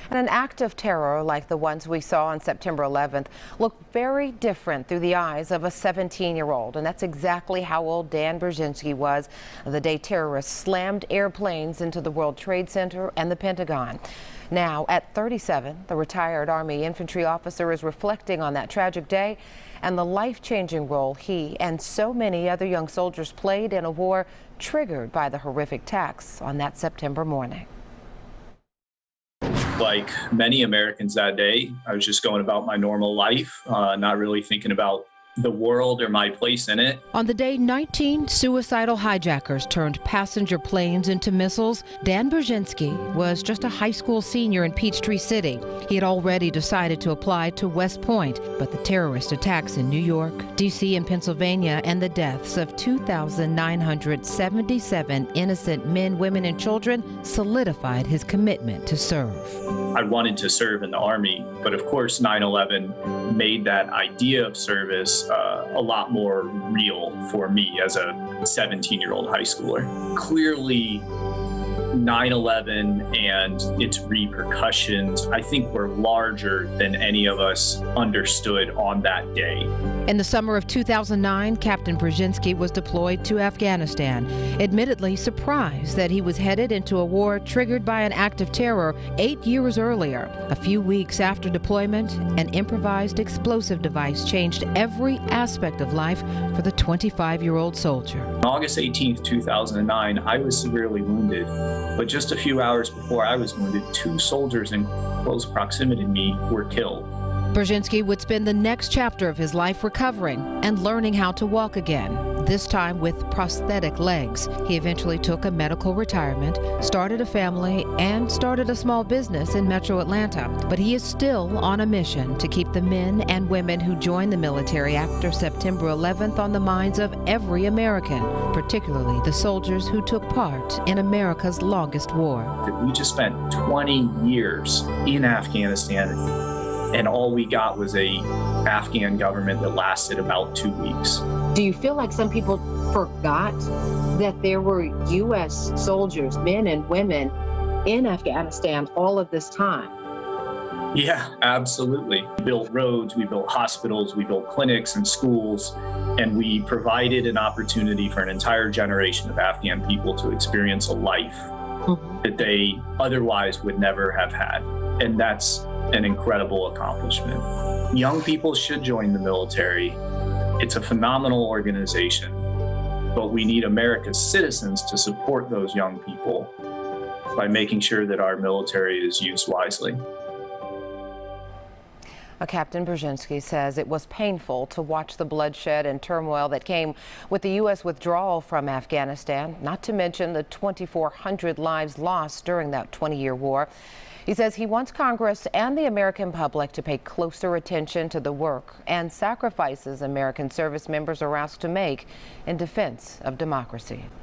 And an act of terror like the ones we saw on September 11th looked very different through the eyes of a 17-year-old. And that's exactly how old Dan Berschinski was the day terrorists slammed airplanes into the World Trade Center and the Pentagon. Now, at 37, the retired Army infantry officer is reflecting on that tragic day and the life-changing role he and so many other young soldiers played in a war triggered by the horrific attacks on that September morning. Like many Americans that day, I was just going about my normal life, not really thinking about the world or my place in it. On the day 19 suicidal hijackers turned passenger planes into missiles, Dan Berschinski was just a high school senior in Peachtree City. He had already decided to apply to West Point, but the terrorist attacks in New York, D.C., and Pennsylvania and the deaths of 2,977 innocent men, women, and children solidified his commitment to serve. I wanted to serve in the Army, but of course 9/11 made that idea of service a lot more real for me as a 17-year-old high schooler. Clearly, 9/11 and its repercussions, I think, were larger than any of us understood on that day. In the summer of 2009, Captain Berschinski was deployed to Afghanistan, admittedly surprised that he was headed into a war triggered by an act of terror 8 years earlier. A few weeks after deployment, an improvised explosive device changed every aspect of life for the 25-year-old soldier. On August 18th, 2009, I was severely wounded. But just a few hours before I was wounded, 2 soldiers in close proximity to me were killed. Berschinski would spend the next chapter of his life recovering and learning how to walk again, this time with prosthetic legs. He eventually took a medical retirement, started a family, and started a small business in Metro Atlanta. But he is still on a mission to keep the men and women who joined the military after September 11th on the minds of every American, particularly the soldiers who took part in America's longest war. We just spent 20 years in Afghanistan, and all we got was a Afghan government that lasted about 2 weeks. Do you feel like some people forgot that there were U.S. soldiers, men and women, in Afghanistan all of this time? Yeah, absolutely. We built roads, we built hospitals, we built clinics and schools, and we provided an opportunity for an entire generation of Afghan people to experience a life that they otherwise would never have had. And that's an incredible accomplishment. Young people should join the military. It's a phenomenal organization, but we need America's citizens to support those young people by making sure that our military is used wisely. Captain Berschinski says it was painful to watch the bloodshed and turmoil that came with the U.S. withdrawal from Afghanistan, not to mention the 2,400 lives lost during that 20-year war. He says he wants Congress and the American public to pay closer attention to the work and sacrifices American service members are asked to make in defense of democracy.